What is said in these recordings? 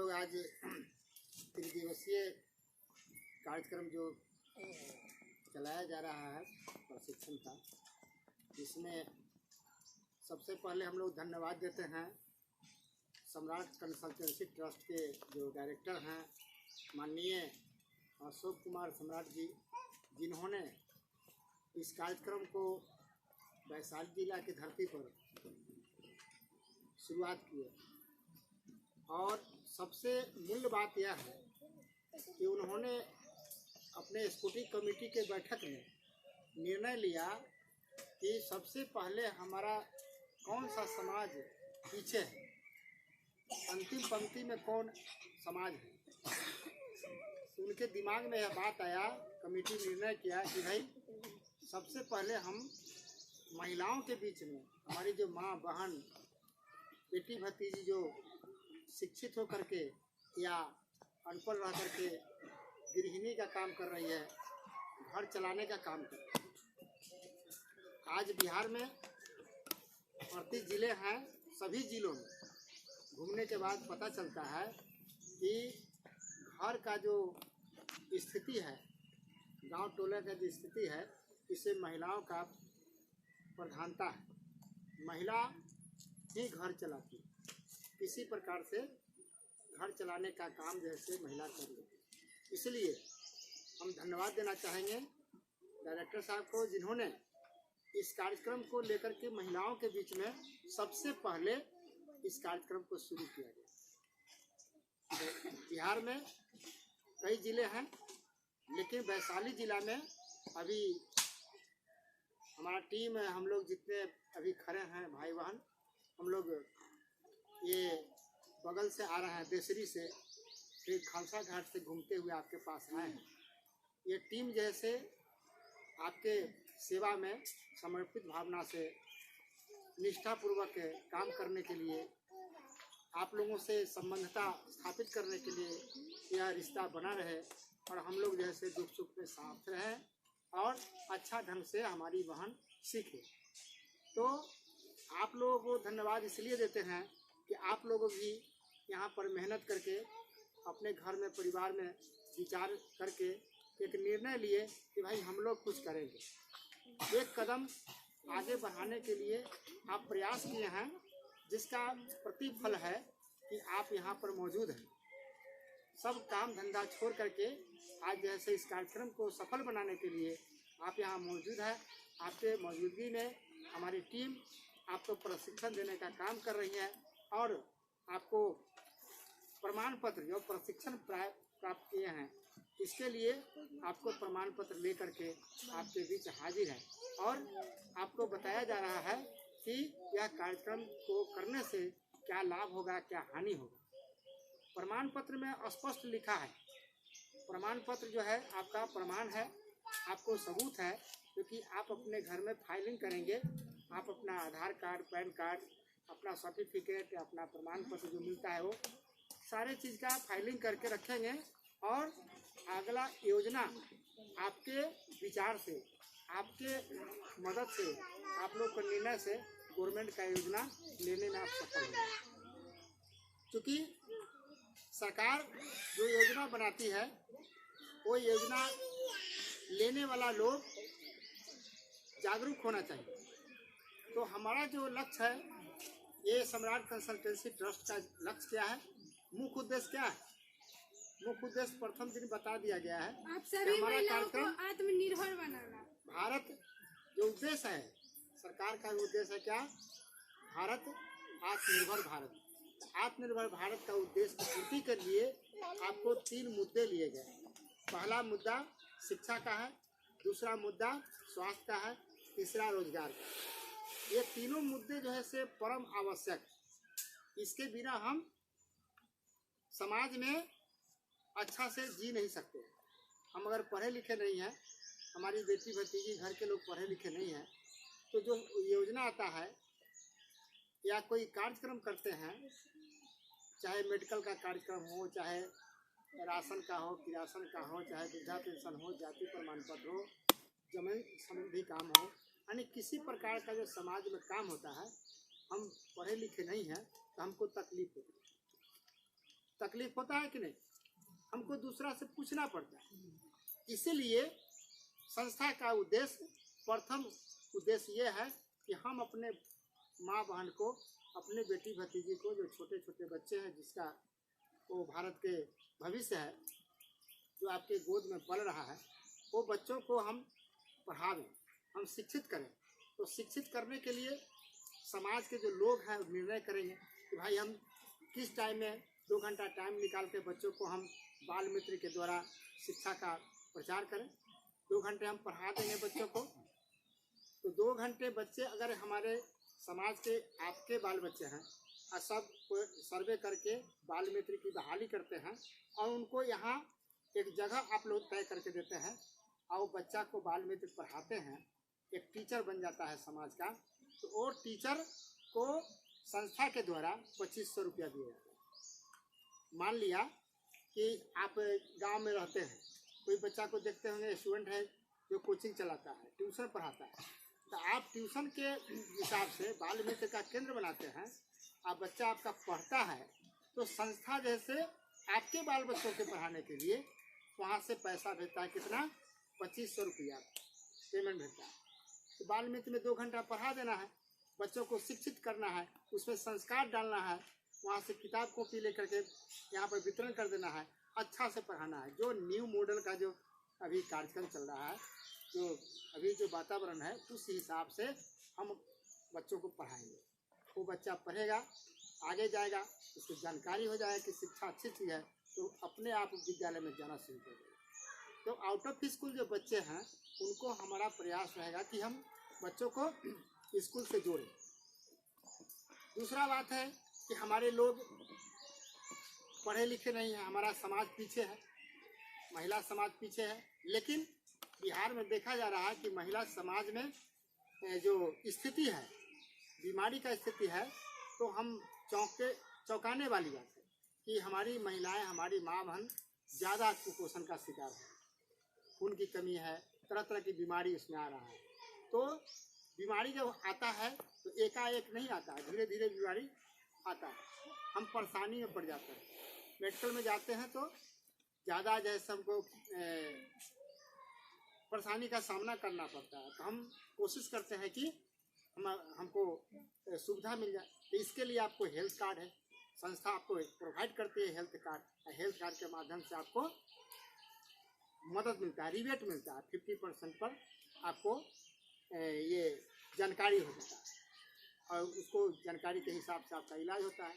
लोग आज 3 दिवसीय कार्यक्रम जो चलाया जा रहा है प्रशिक्षण का, इसमें सबसे पहले हम लोग धन्यवाद देते हैं सम्राट कंसल्टेंसी ट्रस्ट के जो डायरेक्टर हैं माननीय अशोक कुमार सम्राट जी, जिन्होंने इस कार्यक्रम को वैशाली जिला की धरती पर शुरुआत की है। और सबसे मूल बात यह है कि उन्होंने अपने स्कूटी कमेटी के बैठक में निर्णय लिया कि सबसे पहले हमारा कौन सा समाज पीछे है, अंतिम पंक्ति में कौन समाज है। उनके दिमाग में यह बात आया, कमेटी निर्णय किया कि भाई सबसे पहले हम महिलाओं के बीच में हमारी जो माँ बहन बेटी भतीजी जो शिक्षित होकर के या अनपढ़ रह करके गृहिणी का काम कर रही है, घर चलाने का काम कर रही है। आज बिहार में 38 जिले हैं। सभी जिलों में घूमने के बाद पता चलता है कि घर का जो स्थिति है, गांव टोले का जो स्थिति है, इसे महिलाओं का प्रधानता है। महिला ही घर चलाती है, किसी प्रकार से घर चलाने का काम जैसे महिला कर रही है। इसलिए हम धन्यवाद देना चाहेंगे डायरेक्टर साहब को, जिन्होंने इस कार्यक्रम को लेकर के महिलाओं के बीच में सबसे पहले इस कार्यक्रम को शुरू किया गया। तो बिहार में कई जिले हैं, लेकिन वैशाली जिला में अभी हमारा टीम है, हम लोग जितने अभी खड़े हैं भाई बहन, हम लोग ये बगल से आ रहे हैं, देसरी से, फिर खालसा घाट से घूमते हुए आपके पास आए हैं। ये टीम जैसे आपके सेवा में समर्पित भावना से निष्ठापूर्वक काम करने के लिए, आप लोगों से संबंधता स्थापित करने के लिए यह रिश्ता बना रहे और हम लोग जैसे दुख सुख में साथ रहें और अच्छा ढंग से हमारी बहन सीखे। तो आप लोगों को धन्यवाद इसलिए देते हैं कि आप लोग भी यहाँ पर मेहनत करके अपने घर में परिवार में विचार करके एक निर्णय लिए कि भाई हम लोग कुछ करेंगे। एक कदम आगे बढ़ाने के लिए आप प्रयास किए हैं, जिसका प्रतिफल है कि आप यहाँ पर मौजूद हैं। सब काम धंधा छोड़ करके आज जैसे इस कार्यक्रम को सफल बनाने के लिए आप यहाँ मौजूद हैं। आपके मौजूदगी में हमारी टीम आपको प्रशिक्षण देने का काम कर रही है और आपको प्रमाण पत्र जो प्रशिक्षण प्राप्त किए हैं, इसके लिए आपको प्रमाण पत्र लेकर के आपके बीच हाजिर है और आपको बताया जा रहा है कि यह कार्यक्रम को करने से क्या लाभ होगा, क्या हानि होगा। प्रमाण पत्र में स्पष्ट लिखा है, प्रमाण पत्र जो है आपका प्रमाण है, आपको सबूत है, क्योंकि आप अपने घर में फाइलिंग करेंगे, आप अपना आधार कार्ड, पैन कार्ड, अपना सर्टिफिकेट, अपना प्रमाण पत्र जो मिलता है वो सारे चीज़ का फाइलिंग करके रखेंगे और अगला योजना आपके विचार से, आपके मदद से, आप लोग के निर्णय से गवर्नमेंट का योजना लेने में आप सफल होंगे। क्योंकि सरकार जो योजना बनाती है वो योजना लेने वाला लोग जागरूक होना चाहिए। तो हमारा जो लक्ष्य है, ये सम्राट कंसल्टेंसी ट्रस्ट का लक्ष्य क्या है, मुख्य उद्देश्य क्या है? मुख्य उद्देश्य प्रथम दिन बता दिया गया है। आप सभी महिलाओं को आत्मनिर्भर बनाना। भारत जो उद्देश्य है, सरकार का उद्देश्य है क्या? भारत आत्मनिर्भर भारत। आत्मनिर्भर भारत का उद्देश्य की पूर्ति के लिए आपको 3 मुद्दे लिए गए। पहला मुद्दा शिक्षा का है, दूसरा मुद्दा स्वास्थ्य का है, तीसरा रोजगार का। ये तीनों मुद्दे जो है से परम आवश्यक, इसके बिना हम समाज में अच्छा से जी नहीं सकते। हम अगर पढ़े लिखे नहीं हैं, हमारी बेटी भतीजी घर के लोग पढ़े लिखे नहीं हैं, तो जो योजना आता है या कोई कार्यक्रम करते हैं, चाहे मेडिकल का कार्यक्रम हो, चाहे राशन का हो, किरासन का हो, चाहे वृद्धा पेंशन हो, जाति प्रमाण पत्र हो, जमीन संबंधी काम हो, यानी किसी प्रकार का जो समाज में काम होता है, हम पढ़े लिखे नहीं हैं तो हमको तकलीफ होती है। तकलीफ होता है कि नहीं, हमको दूसरा से पूछना पड़ता है। इसीलिए संस्था का उद्देश्य, प्रथम उद्देश्य ये है कि हम अपने माँ बहन को, अपने बेटी भतीजी को, जो छोटे छोटे बच्चे हैं जिसका वो भारत के भविष्य है, जो आपके गोद में पल रहा है, वो बच्चों को हम पढ़ावें, हम शिक्षित करें। तो शिक्षित करने के लिए समाज के जो लोग हैं निर्णय करेंगे कि भाई हम किस टाइम में 2 घंटा टाइम निकाल के बच्चों को हम बाल मित्र के द्वारा शिक्षा का प्रचार करें। 2 घंटे हम पढ़ा देंगे बच्चों को। तो 2 घंटे बच्चे अगर हमारे समाज के आपके बाल बच्चे हैं और सब सर्वे करके बाल मित्र की बहाली करते हैं और उनको यहाँ एक जगह आप लोग तय करके देते हैं और बच्चा को बाल मित्र पढ़ाते हैं, एक टीचर बन जाता है समाज का, तो वो टीचर को संस्था के द्वारा 2500 रुपया दिया जाता है। मान लिया कि आप गांव में रहते हैं, कोई बच्चा को देखते होंगे, स्टूडेंट है जो कोचिंग चलाता है, ट्यूशन पढ़ाता है, तो आप ट्यूशन के हिसाब से बाल मित्र का केंद्र बनाते हैं, आप बच्चा आपका पढ़ता है, तो संस्था जैसे आपके बाल बच्चों के पढ़ाने के लिए वहाँ से पैसा भेजता है। कितना? 2500 रुपया पेमेंट भेजता है। तो बाल मित्र में 2 घंटा पढ़ा देना है, बच्चों को शिक्षित करना है, उसमें संस्कार डालना है, वहाँ से किताब कॉपी लेकर के यहाँ पर वितरण कर देना है, अच्छा से पढ़ाना है। जो न्यू मॉडल का जो अभी कार्यक्रम चल रहा है, जो अभी जो वातावरण है, उस हिसाब से हम बच्चों को पढ़ाएंगे। वो बच्चा पढ़ेगा, आगे जाएगा, उसको जानकारी हो जाएगा कि शिक्षा अच्छी चीज़ है, तो अपने आप विद्यालय में जाना शुरू कर देगा। तो आउट ऑफ स्कूल जो बच्चे हैं उनको हमारा प्रयास रहेगा कि हम बच्चों को स्कूल से जोड़ें। दूसरा बात है कि हमारे लोग पढ़े लिखे नहीं हैं, हमारा समाज पीछे है, महिला समाज पीछे है। लेकिन बिहार में देखा जा रहा है कि महिला समाज में जो स्थिति है, बीमारी का स्थिति है, तो हम चौंकाने वाली बात है कि हमारी महिलाएं, हमारी माँ बहन ज़्यादा कुपोषण का शिकार है, खून की कमी है, तरह तरह की बीमारी उसमें आ रहा है। तो बीमारी जब आता है तो एकाएक नहीं आता है, धीरे धीरे बीमारी आता है, हम परेशानी में पड़ जाते हैं। मेडिकल में जाते हैं तो ज़्यादा जैसे हमको परेशानी का सामना करना पड़ता है। तो हम कोशिश करते हैं कि हमको सुविधा मिल जाए। तो इसके लिए आपको हेल्थ कार्ड है, संस्था आपको प्रोवाइड करती है हेल्थ कार्ड। हेल्थ कार्ड के माध्यम से आपको मदद मिलता है, रिबेट मिलता है, 50% पर आपको ये जानकारी हो जाता है और उसको जानकारी के हिसाब से आपका इलाज होता है।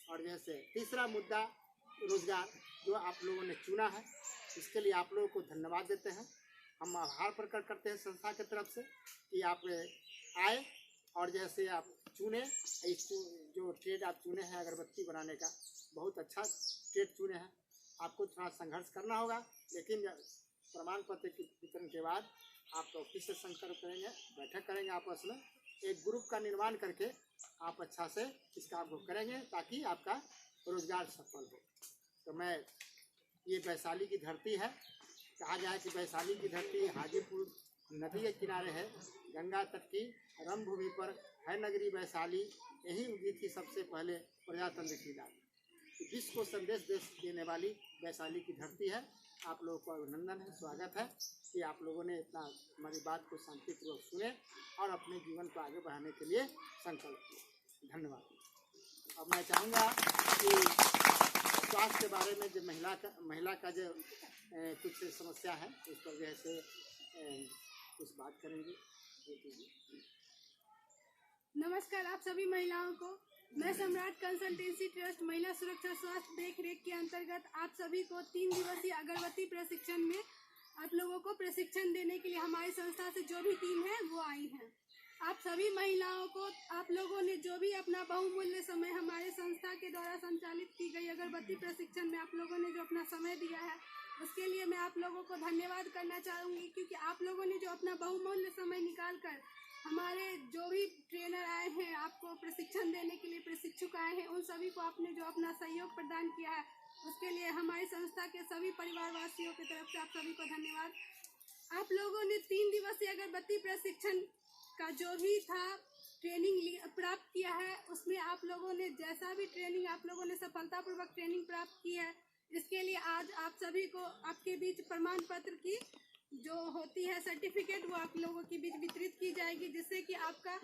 और जैसे तीसरा मुद्दा रोजगार जो आप लोगों ने चुना है, इसके लिए आप लोगों को धन्यवाद देते हैं। हम आभार प्रकट करते हैं संस्था की तरफ से कि आप आए और जैसे आप चुने, इस जो ट्रेड आप चुने हैं अगरबत्ती बनाने का, बहुत अच्छा ट्रेड चुने हैं। आपको थोड़ा संघर्ष करना होगा, लेकिन प्रमाण पत्र के वितरण के बाद आप ऑफिस से संपर्क करेंगे, बैठक करेंगे आपस में, एक ग्रुप का निर्माण करके आप अच्छा से इस काम को करेंगे ताकि आपका रोजगार सफल हो। तो मैं ये वैशाली की धरती है, कहा जाए कि वैशाली की धरती हाजीपुर नदी के किनारे है, गंगा तट की रम भूमि पर है नगरी वैशाली, यही उगी थी सबसे पहले प्रजातंत्र की लाल। विश्व को संदेश देने वाली वैशाली की धरती है। आप लोगों को अभिनंदन है, स्वागत है कि आप लोगों ने इतना हमारी बात को शांतिपूर्वक सुने और अपने जीवन को आगे बढ़ाने के लिए संकल्प किया। धन्यवाद। अब मैं चाहूँगा कि स्वास्थ्य के बारे में जो महिला का जो कुछ समस्या है उस पर जैसे कुछ बात करेंगे। नमस्कार आप सभी महिलाओं को। मैं सम्राट कंसल्टेंसी ट्रस्ट महिला सुरक्षा स्वास्थ्य देख रेख के अंतर्गत आप सभी को 3 दिवसीय अगरबत्ती प्रशिक्षण में आप लोगों को प्रशिक्षण देने के लिए हमारी संस्था से जो भी टीम है वो आई है। आप सभी महिलाओं को आप लोगों ने जो भी अपना बहुमूल्य समय हमारे संस्था के द्वारा संचालित की गई अगरबत्ती प्रशिक्षण में आप लोगों ने जो अपना समय दिया है, उसके लिए मैं आप लोगों को धन्यवाद करना चाहूँगी, क्योंकि आप लोगों ने जो अपना बहुमूल्य समय निकाल कर हमारे जो भी ट्रेनर आए हैं, आपको प्रशिक्षण देने के लिए प्रशिक्षक आए हैं, उन सभी को आपने जो अपना सहयोग प्रदान किया है, उसके लिए हमारी संस्था के सभी परिवारवासियों की तरफ से आप सभी को धन्यवाद। आप लोगों ने 3 दिवसीय अगरबत्ती प्रशिक्षण का जो भी था ट्रेनिंग प्राप्त किया है, उसमें आप लोगों ने जैसा भी ट्रेनिंग आप लोगों ने सफलतापूर्वक ट्रेनिंग प्राप्त की है, इसके लिए आज आप सभी को आपके बीच प्रमाण पत्र की जो होती है सर्टिफिकेट वो आप लोगों के बीच वितरित की जाएगी, जिससे कि आपका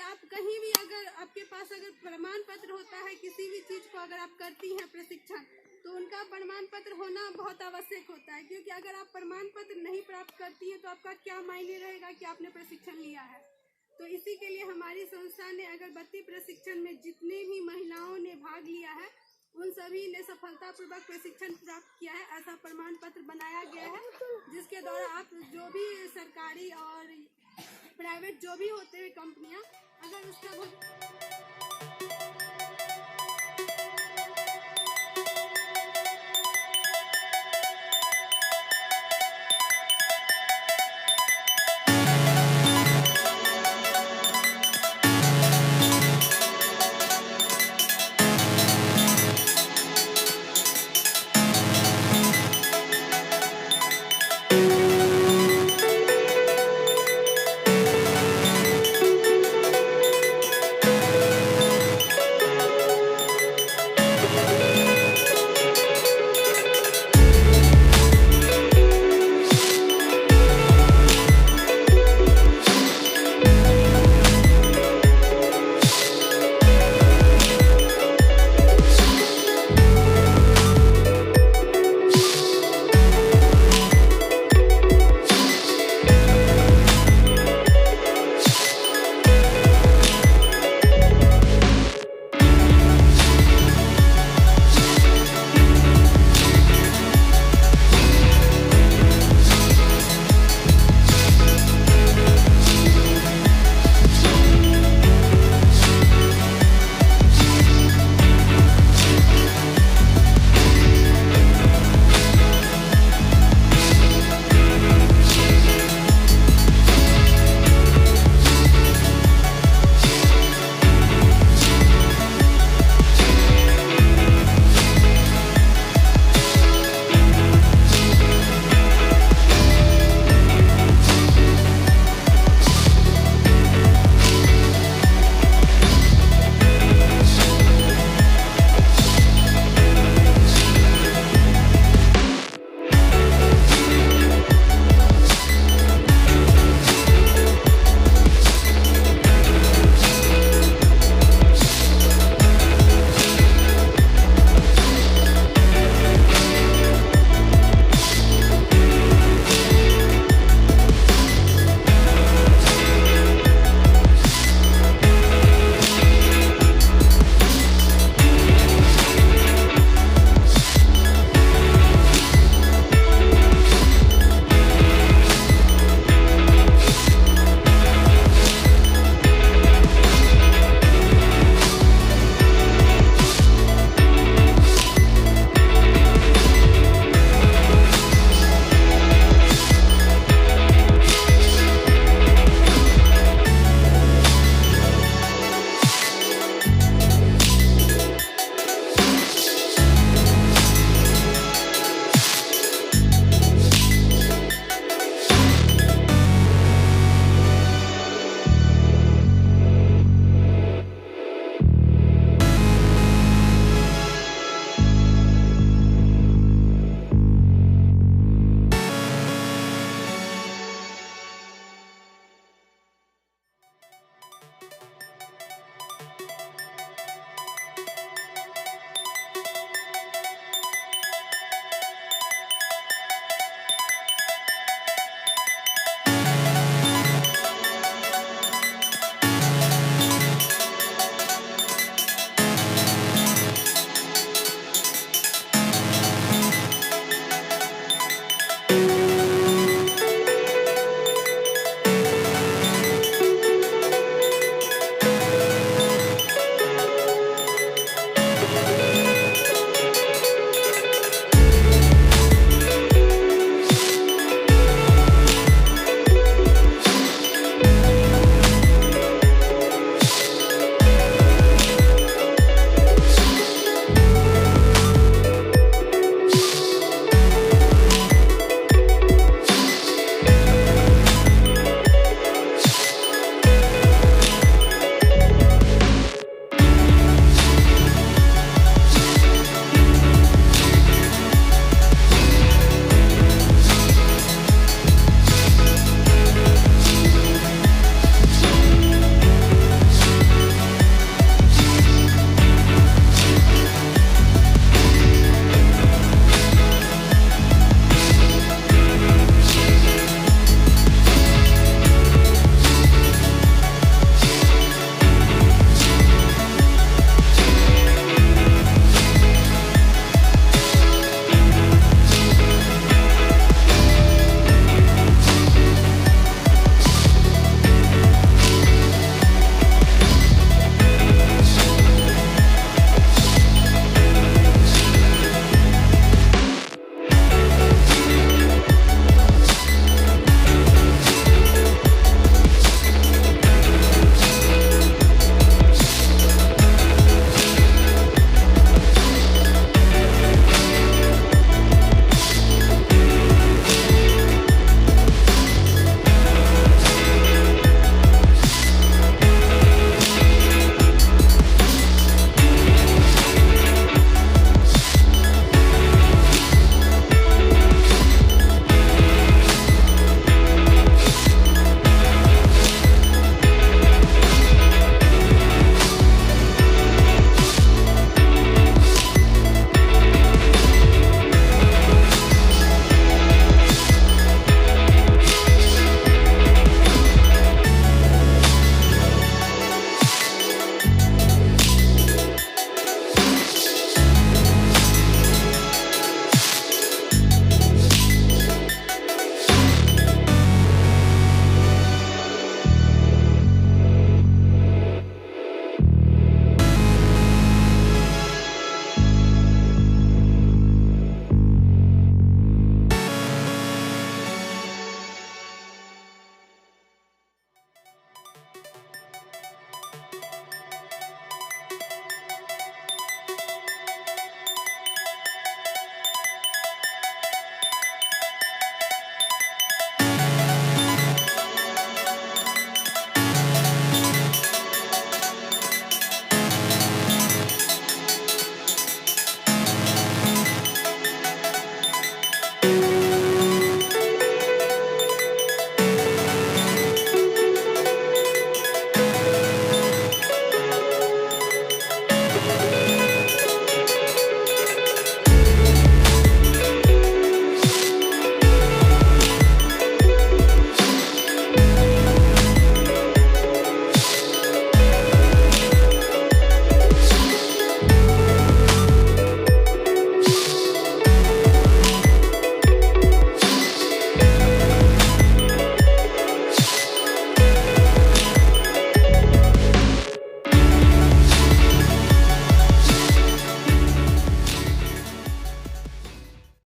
आप कहीं भी अगर आपके पास अगर प्रमाण पत्र होता है किसी भी चीज़ को अगर आप करती हैं प्रशिक्षण, तो उनका प्रमाण पत्र होना बहुत आवश्यक होता है, क्योंकि अगर आप प्रमाण पत्र नहीं प्राप्त करती हैं तो आपका क्या मायने रहेगा कि आपने प्रशिक्षण लिया है। तो इसी के लिए हमारी संस्था ने अगरबत्ती प्रशिक्षण में जितने भी महिलाओं ने भाग लिया है उन सभी ने सफलतापूर्वक प्रशिक्षण प्राप्त किया है, ऐसा प्रमाण पत्र बनाया गया है, जिसके द्वारा आप जो भी सरकारी और प्राइवेट जो भी होते हैं कंपनियां, अगर उसका